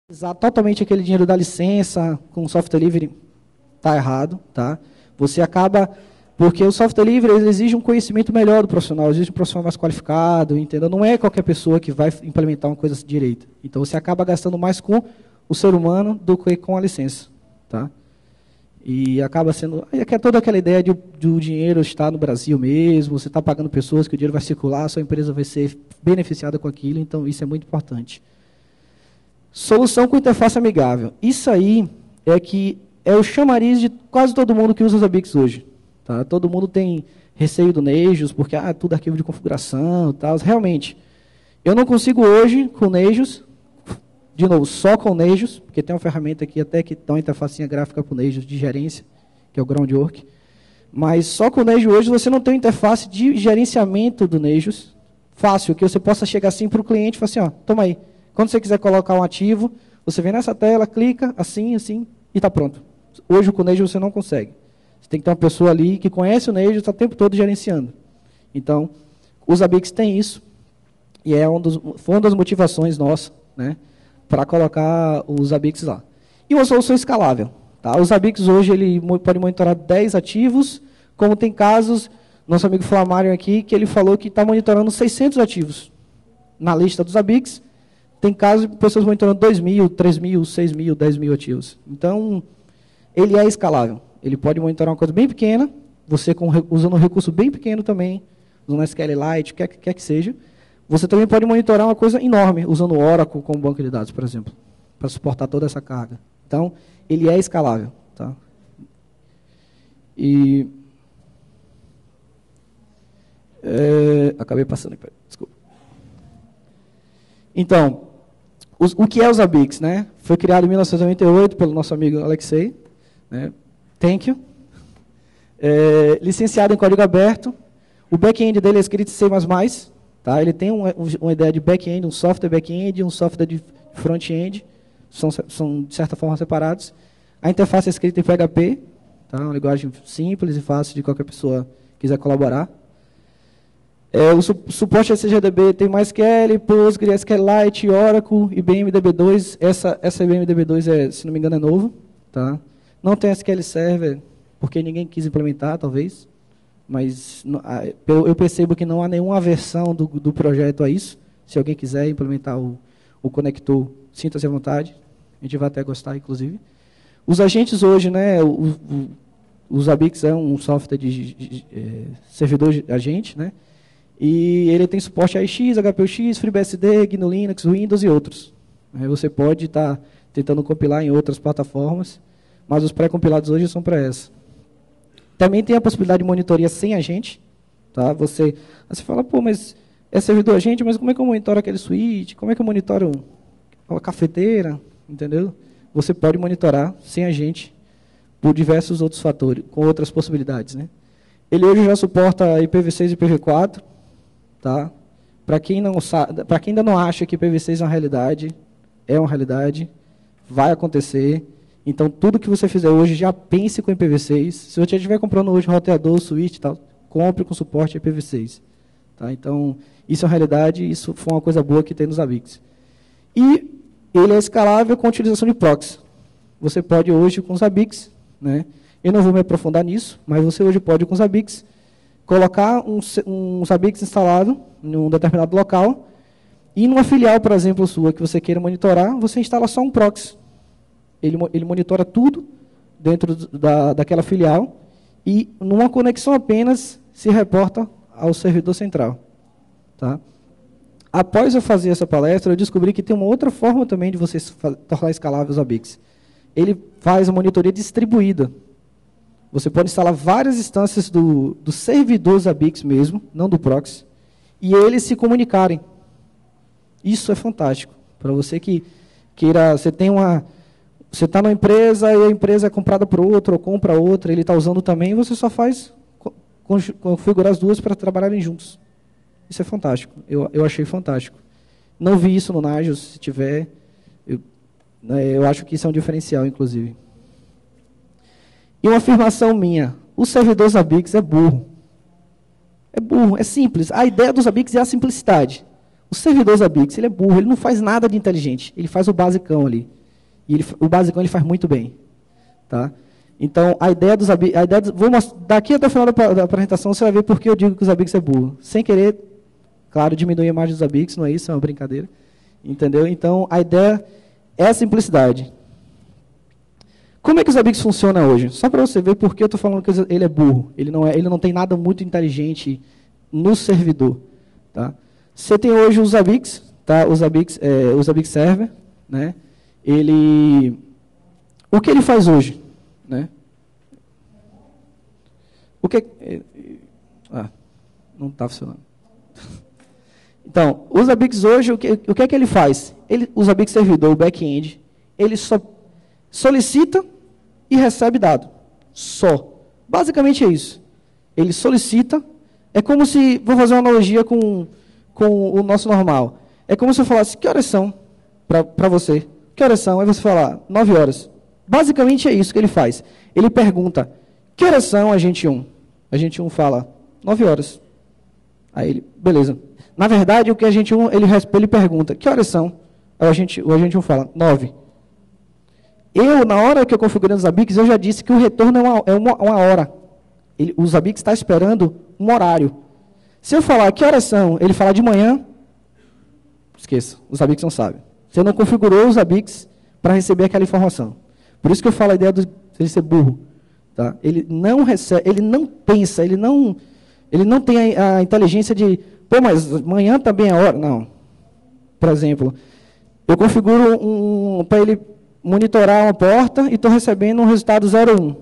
Usar totalmente aquele dinheiro da licença com software livre está errado, tá? Você acaba, porque o software livre ele exige um conhecimento melhor do profissional, exige um profissional mais qualificado, entendeu? Não é qualquer pessoa que vai implementar uma coisa direita. Então você acaba gastando mais com o ser humano do que com a licença, tá? E acaba sendo, é toda aquela ideia de o dinheiro estar no Brasil mesmo, você está pagando pessoas que o dinheiro vai circular, a sua empresa vai ser beneficiada com aquilo, então isso é muito importante. Solução com interface amigável. Isso aí é o chamariz de quase todo mundo que usa os Zabbix hoje. Tá? Todo mundo tem receio do Nagios, porque tudo arquivo de configuração e tal. Realmente, eu não consigo hoje com Nagios, de novo, só com Nagios, porque tem uma ferramenta aqui até que dá uma interfacinha gráfica para o Nagios de gerência, que é o Groundwork. Mas só com o Nagios hoje você não tem uma interface de gerenciamento do Nagios fácil, que você possa chegar assim para o cliente e falar assim, ó, toma aí. Quando você quiser colocar um ativo, você vem nessa tela, clica, assim, assim, e está pronto. Hoje, com o Nagios, você não consegue. Você tem que ter uma pessoa ali que conhece o Nagios, está o tempo todo gerenciando. Então, os Zabbix têm isso, e foi uma das motivações nossas, né, para colocar os Zabbix lá. E uma solução escalável. Tá? Os Zabbix hoje ele pode monitorar 10 ativos, como tem casos, nosso amigo Flamário aqui, que ele falou que está monitorando 600 ativos na lista dos Zabbix. Tem casos de pessoas monitorando 2.000, 3.000, 6.000, 10.000 ativos. Então, ele é escalável. Ele pode monitorar uma coisa bem pequena, você usando um recurso bem pequeno também, usando SQLite, quer que seja. Você também pode monitorar uma coisa enorme, usando o Oracle como banco de dados, por exemplo, para suportar toda essa carga. Então, ele é escalável. Tá? E... acabei passando, desculpa. Então, o que é o Zabbix, né? Foi criado em 1998 pelo nosso amigo Alexei, né? Thank you. Licenciado em código aberto. O back-end dele é escrito em C++, tá? Ele tem uma ideia de back-end, um software back-end e um software de front-end. São, de certa forma, separados. A interface é escrita em PHP, tá? Uma linguagem simples e fácil de qualquer pessoa quiser colaborar. O suporte a CGDB tem MySQL, Postgre, SQLite, Oracle, IBM DB2. Essa IBM DB2, se não me engano, é novo. Tá? Não tem SQL Server, porque ninguém quis implementar, talvez. Mas eu percebo que não há nenhuma aversão do projeto a isso. Se alguém quiser implementar o conector, sinta-se à vontade. A gente vai até gostar, inclusive. Os agentes hoje, né, o Zabbix é um software de servidor de agente, né? E ele tem suporte a AIX, HPUX, FreeBSD, GNU Linux, Windows e outros. Você pode estar tentando compilar em outras plataformas, mas os pré-compilados hoje são para essa. Também tem a possibilidade de monitoria sem agente. Tá? Você fala, pô, mas é servidor agente, mas como é que eu monitoro aquele switch? Como é que eu monitoro a cafeteira? Entendeu? Você pode monitorar sem agente por diversos outros fatores, com outras possibilidades. Né? Ele hoje já suporta IPv6 e IPv4. Tá? Para quem ainda não acha que IPv6 é uma realidade, vai acontecer. Então, tudo que você fizer hoje, já pense com IPv6. Se você estiver comprando hoje roteador, switch e tal, compre com suporte IPv6. Tá? Então, isso é uma realidade, isso foi uma coisa boa que tem nos Zabbix. E ele é escalável com a utilização de proxy. Você pode hoje com os Zabbix, né? Eu não vou me aprofundar nisso, mas você hoje pode com os Zabbix colocar um Zabbix instalado em um determinado local e numa filial, por exemplo, sua, que você queira monitorar, você instala só um proxy. Ele monitora tudo dentro daquela filial e, numa conexão apenas, se reporta ao servidor central. Tá? Após eu fazer essa palestra, eu descobri que tem uma outra forma também de você tornar escalável os Zabbix. Ele faz a monitoria distribuída. Você pode instalar várias instâncias do servidor Zabbix mesmo, não do proxy, e eles se comunicarem. Isso é fantástico. Para você que queira, você está numa empresa e a empresa é comprada por outro, ou compra outra, ele está usando também, você só faz configurar as duas para trabalharem juntos. Isso é fantástico. Eu achei fantástico. Não vi isso no Nagios, se tiver, eu acho que isso é um diferencial, inclusive. E uma afirmação minha, o servidor Zabbix é burro. É burro, é simples. A ideia do Zabbix é a simplicidade. O servidor Zabbix, ele é burro, ele não faz nada de inteligente. Ele faz o basicão ali. E o basicão ele faz muito bem. Tá? Então, a ideia dos Zabbix... daqui até o final da apresentação, você vai ver por que eu digo que o Zabbix é burro. Sem querer, claro, diminuir a imagem dos Zabbix, não é isso, é uma brincadeira. Entendeu? Então, a ideia é a simplicidade. Como é que o Zabbix funciona hoje? Só para você ver por que eu estou falando que ele é burro. Ele não tem nada muito inteligente no servidor. Tá? Você tem hoje o Zabbix, tá? o Zabbix Server. Né? O que ele faz hoje? Né? Não está funcionando. Então, o Zabbix hoje, o que é que ele faz? O Zabbix servidor, o back-end, ele só solicita e recebe dado. Só. Basicamente é isso. Ele solicita. É como se, vou fazer uma analogia com o nosso normal. É como se eu falasse, que horas são para você? Que horas são? Aí você fala, 9 horas. Basicamente é isso que ele faz. Ele pergunta, que horas são, agente 1? Agente 1 fala, 9 horas. Aí ele, beleza. Na verdade, o que a agente 1, ele pergunta, que horas são? Aí o agente 1 fala, 9. Na hora que eu configurei o Zabbix, eu já disse que o retorno é uma hora. O Zabbix está esperando um horário. Se eu falar que horas são, ele falar de manhã, esqueça, o Zabbix não sabe. Você não configurou o Zabbix para receber aquela informação. Por isso que eu falo a ideia de ele ser burro. Tá? Ele não recebe, ele não pensa, ele não tem a inteligência de, pô, mas amanhã também é hora. Não. Por exemplo, eu configuro para ele monitorar uma porta e estou recebendo um resultado 01.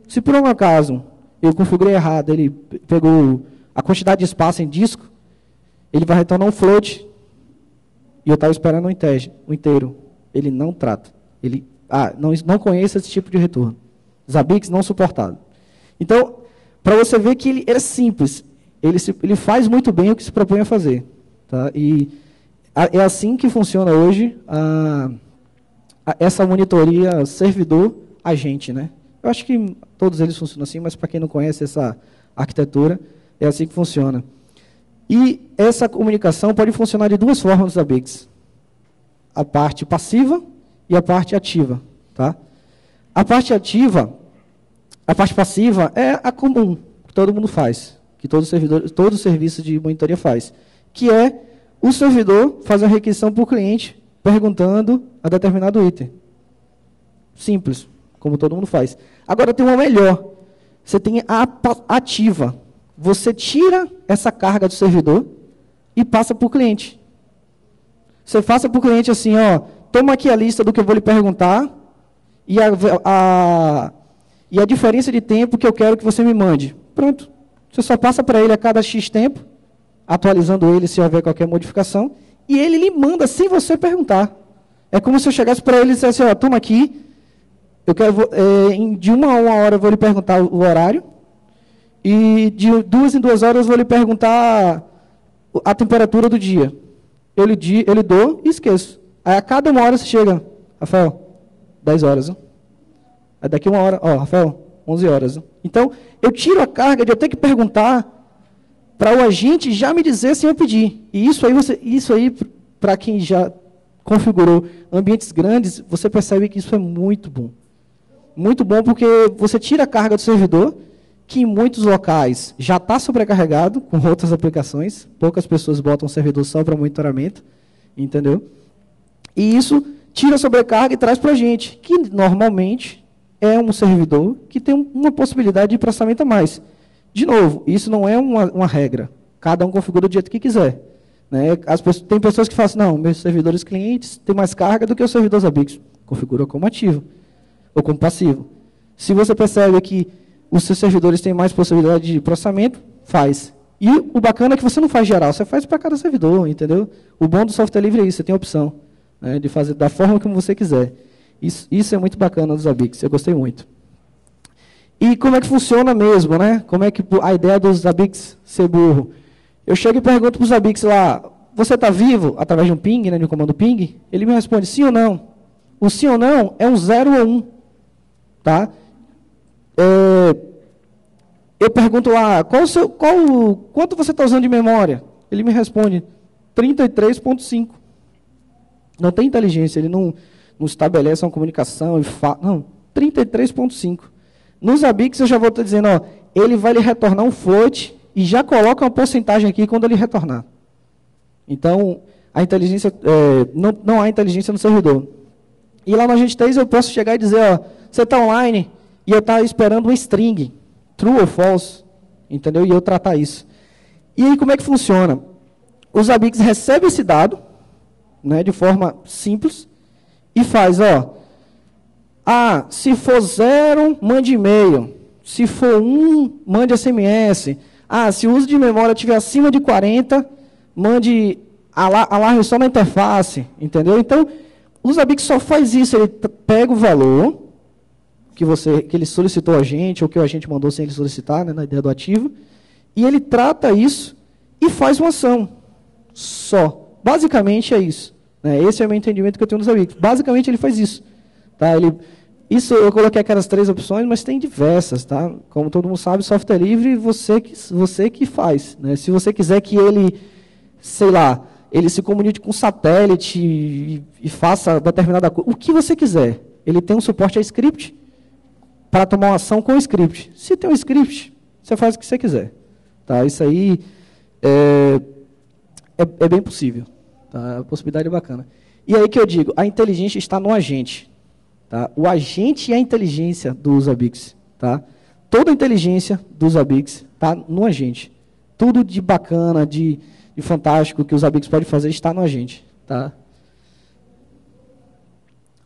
Se por um acaso eu configurei errado, ele pegou a quantidade de espaço em disco, ele vai retornar um float e eu estava esperando o inteiro. Ele não trata. Ele não conhece esse tipo de retorno. Zabbix não suportado. Então, para você ver que ele é simples, ele faz muito bem o que se propõe a fazer. Tá? E é assim que funciona hoje essa monitoria servidor-agente. Né? Eu acho que todos eles funcionam assim, mas para quem não conhece essa arquitetura, é assim que funciona. E essa comunicação pode funcionar de duas formas no Zabbix. A parte passiva e a parte ativa. Tá? A parte passiva é a comum, que todo mundo faz, que todo serviço de monitoria faz, que é o servidor fazer uma requisição para o cliente, perguntando a determinado item. Simples, como todo mundo faz. Agora tem uma melhor. Você tem a ativa. Você tira essa carga do servidor e passa para o cliente. Você passa para o cliente assim, ó, toma aqui a lista do que eu vou lhe perguntar e a diferença de tempo que eu quero que você me mande. Pronto. Você só passa para ele a cada X tempo, atualizando ele se houver qualquer modificação, e ele lhe manda sem você perguntar. É como se eu chegasse para ele e dissesse, ó, toma aqui, eu quero, de 1 a 1 hora eu vou lhe perguntar o horário, e de 2 em 2 horas eu vou lhe perguntar a temperatura do dia. Eu lhe dou e esqueço. Aí a cada 1 hora você chega, Rafael, 10 horas. Hein? Aí daqui 1 hora, ó, Rafael, 11 horas. Hein? Então, eu tiro a carga de eu ter que perguntar para o agente já me dizer sem eu pedir. E isso aí para quem já configurou ambientes grandes, você percebe que isso é muito bom. Muito bom porque você tira a carga do servidor, que em muitos locais já está sobrecarregado com outras aplicações. Poucas pessoas botam o servidor só para monitoramento, entendeu? E isso tira a sobrecarga e traz para a gente, que normalmente é um servidor que tem uma possibilidade de processamento a mais. De novo, isso não é uma regra. Cada um configura do jeito que quiser. Né? Tem pessoas que falam assim, não, meus servidores clientes têm mais carga do que o servidor Zabbix. Configura como ativo ou como passivo. Se você percebe que os seus servidores têm mais possibilidade de processamento, faz. E o bacana é que você não faz geral, você faz para cada servidor, entendeu? O bom do software livre é isso, você tem a opção, né, de fazer da forma como você quiser. Isso é muito bacana do Zabbix, eu gostei muito. E como é que funciona mesmo, né? Como é que a ideia do Zabbix ser burro? Eu chego e pergunto para o Zabbix lá, você está vivo? Através de um ping, né, de um comando ping, ele me responde sim ou não. O sim ou não é um 0 ou 1. Tá? Eu pergunto lá, quanto você está usando de memória? Ele me responde, 33.5. Não tem inteligência, ele não estabelece uma comunicação e fala. Não, 33,5. Nos ABICs eu já vou estar dizendo, ó, ele vai lhe retornar um float e já coloca uma porcentagem aqui quando ele retornar. Então, a inteligência, não há inteligência no servidor. E lá no Agente 3 eu posso chegar e dizer, ó, você está online e eu estou esperando uma string, true ou false, entendeu? E eu tratar isso. E aí como é que funciona? Os ABICs recebem esse dado, né, de forma simples, e faz, ó, se for 0, mande e-mail. Se for 1, mande SMS. Se o uso de memória estiver acima de 40, mande alarme só na interface, entendeu? Então, os ABICs só faz isso, ele pega o valor que ele solicitou a gente, ou que a gente mandou sem ele solicitar, né, na ideia do ativo, e ele trata isso e faz uma ação. Só. Basicamente é isso. Né? Esse é o meu entendimento que eu tenho dos ABICs. Basicamente ele faz isso. Tá? Isso eu coloquei aquelas 3 opções, mas tem diversas. Tá? Como todo mundo sabe, software livre, você que faz. Né? Se você quiser que ele, sei lá, ele se comunique com satélite e faça determinada coisa, o que você quiser. Ele tem um suporte a script para tomar uma ação com o script. Se tem um script, você faz o que você quiser. Tá? Isso aí é bem possível. Tá? A possibilidade é bacana. E aí que eu digo, a inteligência está no agente. Tá? O agente é a inteligência dos ABICs. Tá? Toda a inteligência dos ABICs está no agente. Tudo de bacana, de fantástico que os ABICs podem fazer está no agente. Tá?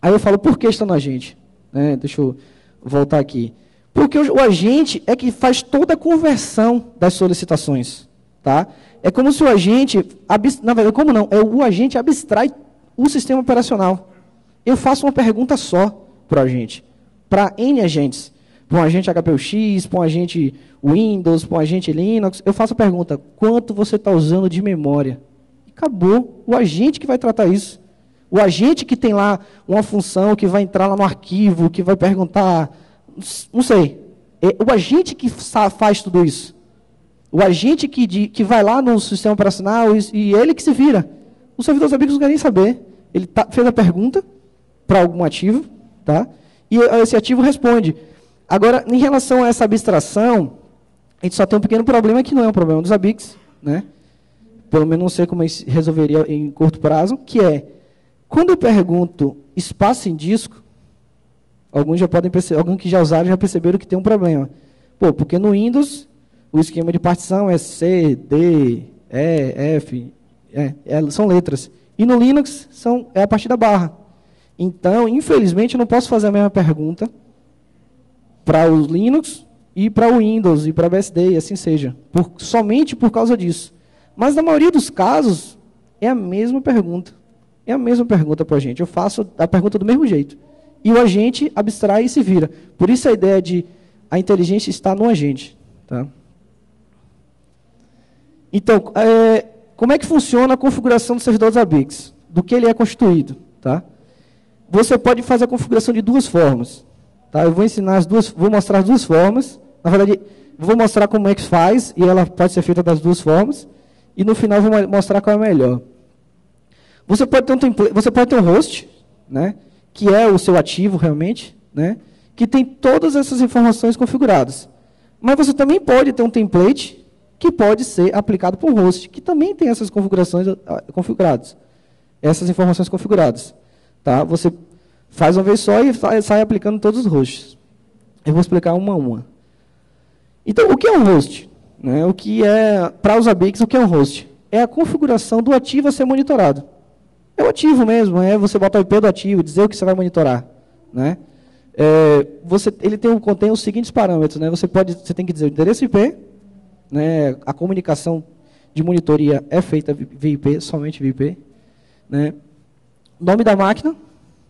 Aí eu falo, por que está no agente? Deixa eu voltar aqui. Porque o agente é que faz toda a conversão das solicitações. Tá? É como se o agente, na verdade, como não? O agente abstrai o sistema operacional. Eu faço uma pergunta só para o agente. Para N agentes. Para um agente HPUX, para um agente Windows, para um agente Linux. Eu faço a pergunta, quanto você está usando de memória? Acabou. O agente que vai tratar isso. O agente que tem lá uma função, que vai entrar lá no arquivo, que vai perguntar, não sei. É o agente que faz tudo isso. O agente que vai lá no sistema operacional e ele que se vira. Os servidores ABICs não querem nem saber. Ele fez a pergunta para algum ativo, tá? E esse ativo responde. Agora, em relação a essa abstração, a gente só tem um pequeno problema que não é um problema dos ABICs, né? Pelo menos não sei como isso resolveria em curto prazo, que é, quando eu pergunto espaço em disco, alguns que já usaram já perceberam que tem um problema. Porque no Windows, o esquema de partição é C, D, E, F, são letras. E no Linux é a partir da barra. Então, infelizmente, eu não posso fazer a mesma pergunta para o Linux e para o Windows e para o BSD, e assim seja. Somente por causa disso. Mas, na maioria dos casos, é a mesma pergunta. É a mesma pergunta para a gente. Eu faço a pergunta do mesmo jeito. E o agente abstrai e se vira. Por isso a ideia de a inteligência está no agente. Tá? Então, como é que funciona a configuração do servidor dos ABICs? Do que ele é constituído? Tá? Você pode fazer a configuração de 2 formas. Tá? Eu vou mostrar as 2 formas. Na verdade, vou mostrar como é que faz, e ela pode ser feita das 2 formas. E no final vou mostrar qual é a melhor. Você pode ter um host, né, que é o seu ativo realmente, né, que tem todas essas informações configuradas. Mas você também pode ter um template que pode ser aplicado por um host, que também tem essas configurações configuradas. Essas informações configuradas. Tá? Você faz uma vez só e sai aplicando em todos os hosts. Eu vou explicar uma a uma. Então, o que é um host? Né? O que é, para os ABICs, o que é um host? É a configuração do ativo a ser monitorado. É o ativo mesmo, você botar o IP do ativo, dizer o que você vai monitorar. Né? Ele contém os seguintes parâmetros. Né? Você tem que dizer o endereço IP, né? A comunicação de monitoria é feita via IP, somente via IP. Né? Nome da máquina,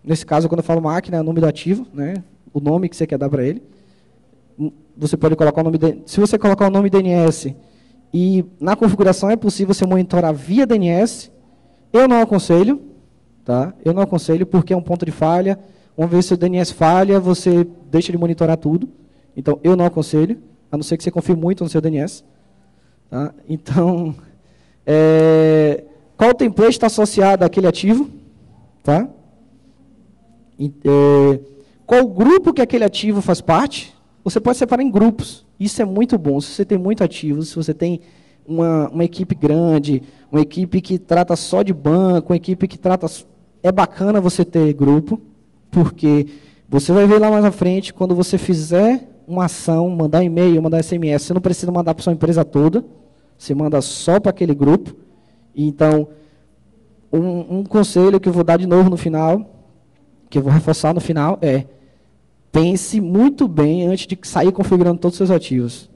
nesse caso, quando eu falo máquina, é o nome do ativo, né? O nome que você quer dar para ele. Você pode colocar o nome se você colocar o nome DNS e na configuração é possível você monitorar via DNS, eu não aconselho, tá? Eu não aconselho porque é um ponto de falha. Uma vez que o DNS falha, você deixa de monitorar tudo. Então, eu não aconselho, a não ser que você confie muito no seu DNS. Tá? Então, qual template está associado àquele ativo? Tá? Qual grupo que aquele ativo faz parte? Você pode separar em grupos. Isso é muito bom. Se você tem muito ativo, se você tem uma equipe grande, uma equipe que trata só de banco, uma equipe que trata... É bacana você ter grupo, porque você vai ver lá mais à frente, quando você fizer uma ação, mandar e-mail, mandar SMS, você não precisa mandar para sua empresa toda, você manda só para aquele grupo. Então, um conselho que eu vou dar de novo no final, que eu vou reforçar no final, pense muito bem antes de sair configurando todos os seus ativos.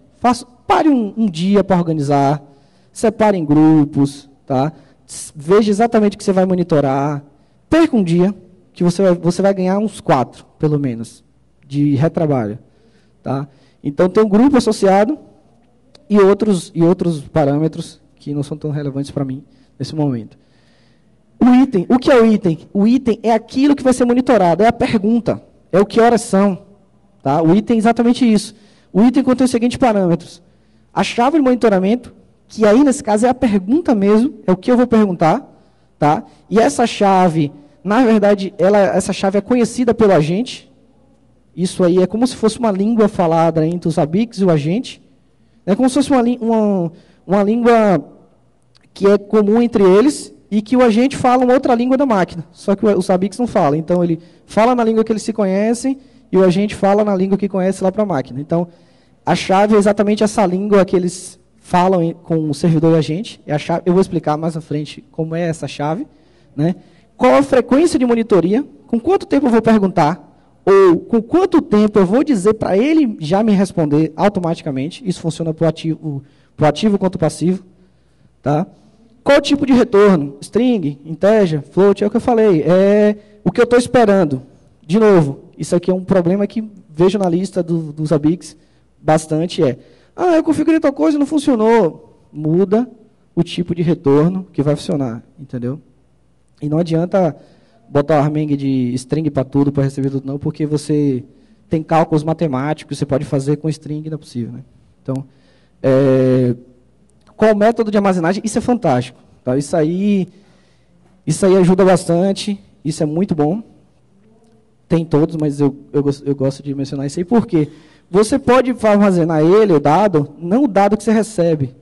Pare um dia para organizar, separe em grupos, tá? Veja exatamente o que você vai monitorar. Perca um dia, que você vai ganhar uns 4, pelo menos, de retrabalho. Tá? Então, tem um grupo associado e outros parâmetros que não são tão relevantes para mim nesse momento. O que é o item? O item é aquilo que vai ser monitorado, é a pergunta, é o que horas são. Tá? O item é exatamente isso. O item contém os seguintes parâmetros. A chave de monitoramento, que aí nesse caso é a pergunta mesmo, é o que eu vou perguntar. Tá? E essa chave, na verdade, essa chave é conhecida pelo agente. Isso aí é como se fosse uma língua falada entre os ABICs e o agente. É como se fosse uma língua que é comum entre eles e que o agente fala uma outra língua da máquina. Só que os ABICs não falam. Então, ele fala na língua que eles se conhecem e o agente fala na língua que conhece lá para a máquina. Então, a chave é exatamente essa língua que eles falam com o servidor e agente. É a chave. Eu vou explicar mais à frente como é essa chave. Né? Qual a frequência de monitoria? Com quanto tempo eu vou perguntar? Ou com quanto tempo eu vou dizer para ele já me responder automaticamente? Isso funciona para o ativo quanto passivo. Tá? Qual tipo de retorno? String, integer, float, é o que eu falei. É o que eu estou esperando. De novo, isso aqui é um problema que vejo na lista dos ABICs bastante. Eu configurei tal coisa e não funcionou. Muda o tipo de retorno que vai funcionar. Entendeu? E não adianta botar o armengue de string para tudo, para receber tudo, não, porque você tem cálculos matemáticos, você pode fazer com string, não é possível. Né? Então, qual o método de armazenagem? Isso é fantástico. Tá? Isso aí ajuda bastante, isso é muito bom. Tem todos, mas eu gosto de mencionar isso aí, porque você pode armazenar o dado, não o dado que você recebe.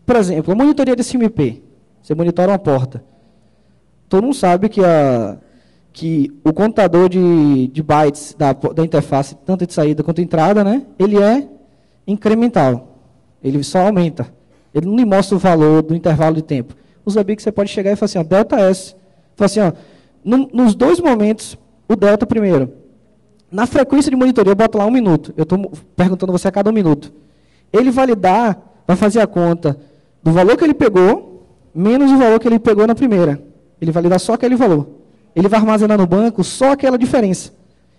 Por exemplo, a monitoria de SMP. Você monitora uma porta. Todo mundo sabe que o contador de bytes da interface, tanto de saída quanto de entrada, né, ele é incremental. Ele só aumenta. Ele não lhe mostra o valor do intervalo de tempo. Os ABICs você pode chegar e falar assim, delta S. Fala assim, nos dois momentos, o delta primeiro. Na frequência de monitoria, eu boto lá 1 minuto. Eu estou perguntando você a cada 1 minuto. Ele vai fazer a conta do valor que ele pegou, menos o valor que ele pegou na primeira. Ele vai lhe dar só aquele valor. Ele vai armazenar no banco só aquela diferença.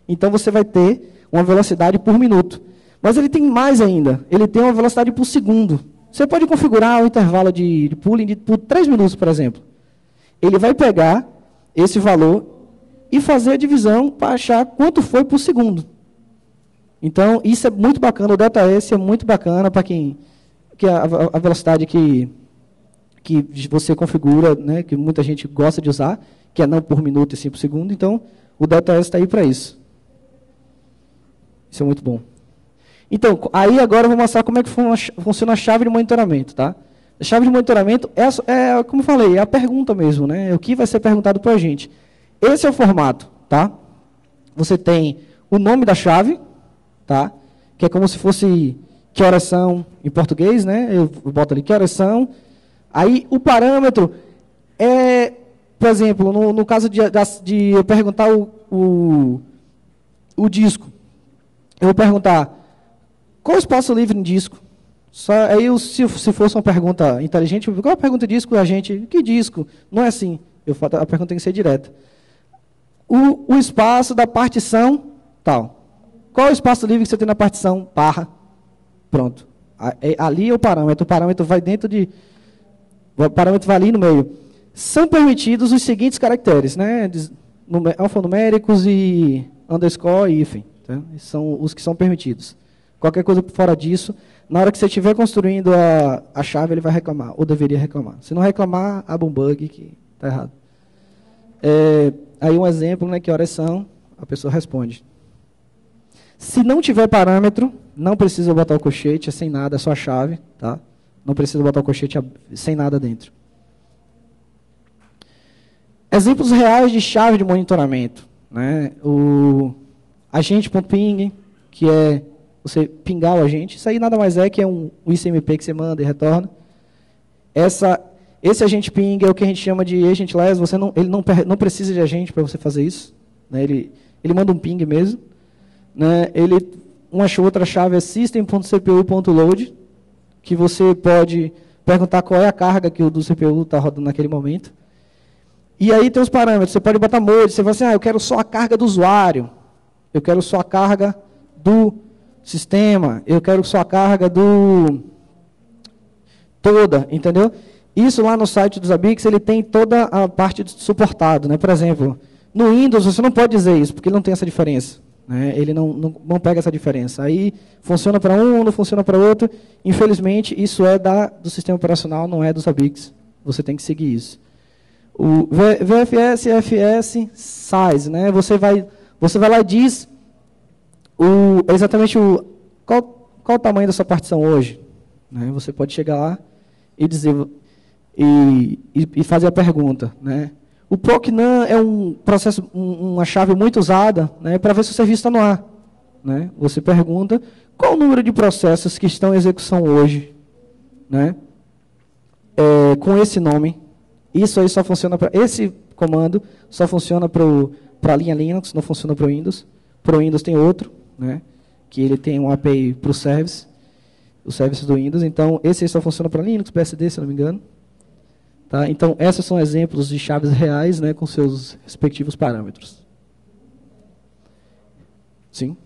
Então, você vai ter uma velocidade por minuto. Mas ele tem mais ainda. Ele tem uma velocidade por segundo. Você pode configurar o intervalo de pooling por 3 minutos, por exemplo. Ele vai pegar esse valor e fazer a divisão para achar quanto foi por segundo. Então, isso é muito bacana. O delta S é muito bacana para quem... que a velocidade que você configura, né, que muita gente gosta de usar, que é não por minuto e sim por segundo. Então, o delta S está aí para isso. Isso é muito bom. Então, aí agora eu vou mostrar como é que funciona a chave de monitoramento. Tá? A chave de monitoramento como eu falei, é a pergunta mesmo. Né? É o que vai ser perguntado para a gente. Esse é o formato. Tá? Você tem o nome da chave, tá? Que é como se fosse que horas são em português. Né? Eu boto ali que horas são. Aí o parâmetro por exemplo, no caso de eu perguntar o disco, eu vou perguntar qual o espaço livre em disco. Aí, se fosse uma pergunta inteligente, qual a pergunta de disco? A gente, que disco? Não é assim. A pergunta tem que ser direta. O espaço da partição, tal. Qual é o espaço livre que você tem na partição? Barra. Pronto. Ali é o parâmetro. O parâmetro vai dentro de... O parâmetro vai ali no meio. São permitidos os seguintes caracteres, né? Alfanuméricos e underscore e hífen. Tá? São os que são permitidos. Qualquer coisa fora disso, na hora que você estiver construindo a chave, ele vai reclamar, ou deveria reclamar. Se não reclamar, abre um bug que está errado. Aí um exemplo, né, que horas são, a pessoa responde. Se não tiver parâmetro, não precisa botar o colchete, é sem nada, é só a chave, tá? Não precisa botar o colchete sem nada dentro. Exemplos reais de chave de monitoramento, né? O agente.ping, que é você pingar o agente, isso aí nada mais é que é um ICMP que você manda e retorna. Esse agente ping é o que a gente chama de agentless, ele não precisa de agente para você fazer isso, né? Ele manda um ping mesmo, né? Uma outra chave é system.cpu.load, que você pode perguntar qual é a carga que o do CPU está rodando naquele momento. E aí tem os parâmetros, você pode botar mode, você fala assim, eu quero só a carga do usuário, eu quero só a carga do sistema, eu quero só a carga toda, entendeu? Isso lá no site dos Zabbix, ele tem toda a parte de suportado, né? Por exemplo, no Windows você não pode dizer isso, porque ele não tem essa diferença, né? Ele não pega essa diferença. Aí funciona para um, não funciona para outro. Infelizmente, isso é do sistema operacional, não é dos Zabbix. Você tem que seguir isso. O VFS, FS, size, né? Você vai lá e diz exatamente qual o tamanho da sua partição hoje, né? Você pode chegar lá e dizer e fazer a pergunta, né? O PROC-NAN é um processo, uma chave muito usada, né, para ver se o serviço está no ar, né? Você pergunta qual o número de processos que estão em execução hoje, né? Com esse nome. Isso aí só funciona para esse comando, só funciona para a linha Linux, não funciona para o Windows. Para o Windows tem outro, né, que ele tem um API para o service do Windows. Então, esse aí só funciona para Linux, BSD, se não me engano. Tá? Então, esses são exemplos de chaves reais, né, com seus respectivos parâmetros. Sim?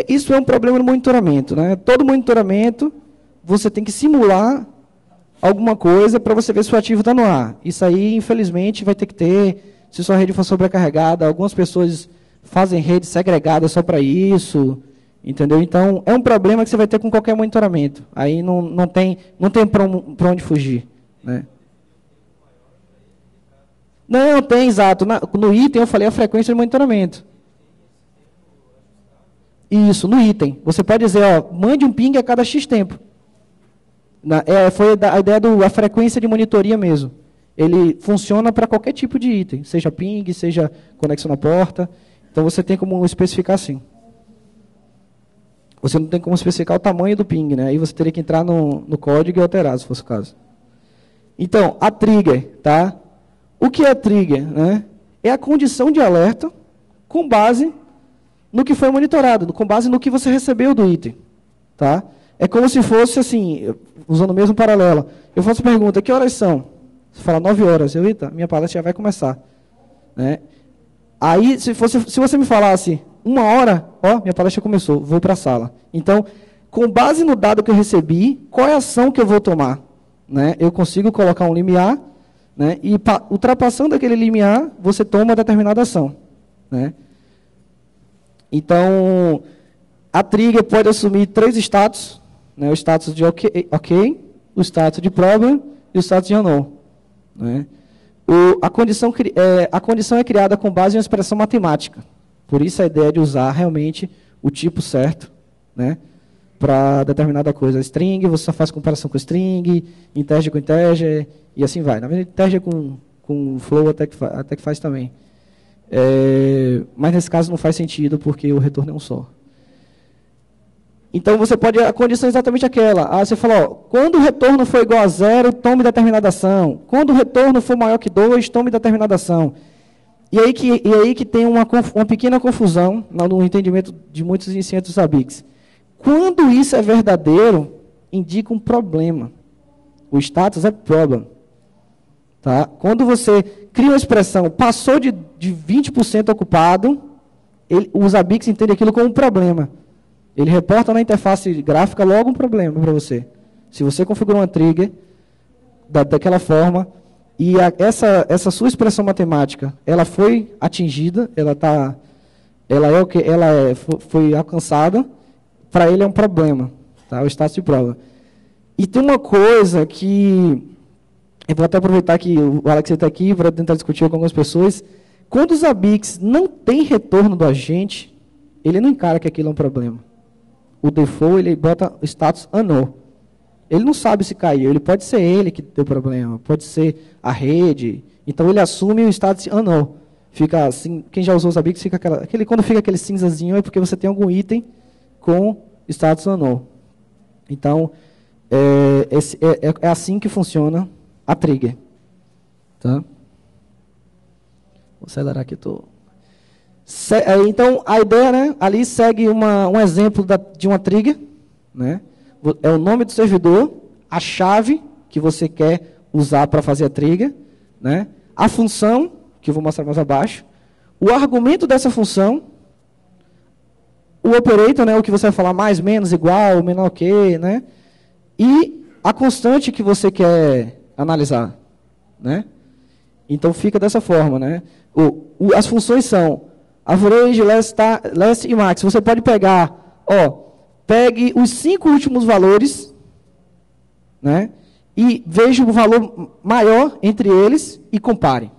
Isso é um problema no monitoramento, né? Todo monitoramento, você tem que simular alguma coisa para você ver se o ativo está no ar. Isso aí, infelizmente, vai ter que ter, se sua rede for sobrecarregada, algumas pessoas fazem rede segregada só para isso, entendeu? Então, é um problema que você vai ter com qualquer monitoramento. Aí não tem para onde fugir, né? Não, tem, exato. No item eu falei a frequência de monitoramento. Isso, no item. Você pode dizer, mande um ping a cada X tempo. Foi a ideia da frequência de monitoria mesmo. Ele funciona para qualquer tipo de item, seja ping, seja conexão na porta. Então, você tem como especificar assim. Você não tem como especificar o tamanho do ping, né? Aí você teria que entrar no código e alterar, se fosse o caso. Então, a trigger, tá? O que é a trigger, né? É a condição de alerta com base no que foi monitorado, com base no que você recebeu do item. Tá? É como se fosse assim, usando o mesmo paralelo. Eu faço a pergunta, que horas são? Você fala 9 horas. Eita, minha palestra já vai começar. Né? Aí, se você me falasse 1 hora, minha palestra começou, vou para a sala. Então, com base no dado que eu recebi, qual é a ação que eu vou tomar? Né? Eu consigo colocar um limiar, né? E ultrapassando aquele limiar, você toma uma determinada ação. Né? Então, a trigger pode assumir 3 status, né? O status de OK, o status de problem e o status de unknown. Né? A condição é criada com base em uma expressão matemática. Por isso a ideia de usar realmente o tipo certo, né? Para determinada coisa. String, você só faz comparação com string, integer com integer, e assim vai. Na verdade, integer com flow até que faz também. Mas nesse caso não faz sentido, porque o retorno é um só. Então, a condição é exatamente aquela. Você fala, quando o retorno for igual a 0, tome determinada ação. Quando o retorno for maior que 2, tome determinada ação. E aí que tem uma pequena confusão no entendimento de muitos iniciantes dos Zabbix. Quando isso é verdadeiro, indica um problema. O status é problem. Tá? Quando você cria uma expressão, passou de 20% ocupado, o Zabbix entende aquilo como um problema. Ele reporta na interface gráfica logo um problema para você. Se você configurou uma trigger daquela forma, e essa sua expressão matemática, ela foi atingida, foi alcançada, para ele é um problema, tá? O status de prova. E tem uma coisa que, eu vou até aproveitar que o Alex está aqui para tentar discutir com algumas pessoas. Quando os ABICs não tem retorno do agente, ele não encara que aquilo é um problema. O default, ele bota o status unknown. Ele não sabe se caiu, ele pode ser ele que deu problema, pode ser a rede. Então ele assume o status unknown. Fica assim, quem já usou os ABICs, fica quando fica aquele cinzazinho é porque você tem algum item com status unknown. Então, é assim que funciona a trigger. Tá? Vou acelerar aqui. Então, a ideia, né, ali segue um exemplo de uma trigger. Né? É o nome do servidor, a chave que você quer usar para fazer a trigger, né? A função, que eu vou mostrar mais abaixo, o argumento dessa função, o operator, né, o que você vai falar mais, menos, igual, menor que, né? E a constante que você quer analisar. Né? Então, fica dessa forma. Né? As funções são average, last e max. Você pode pegar, pegue os 5 últimos valores, né? E veja o valor maior entre eles e compare.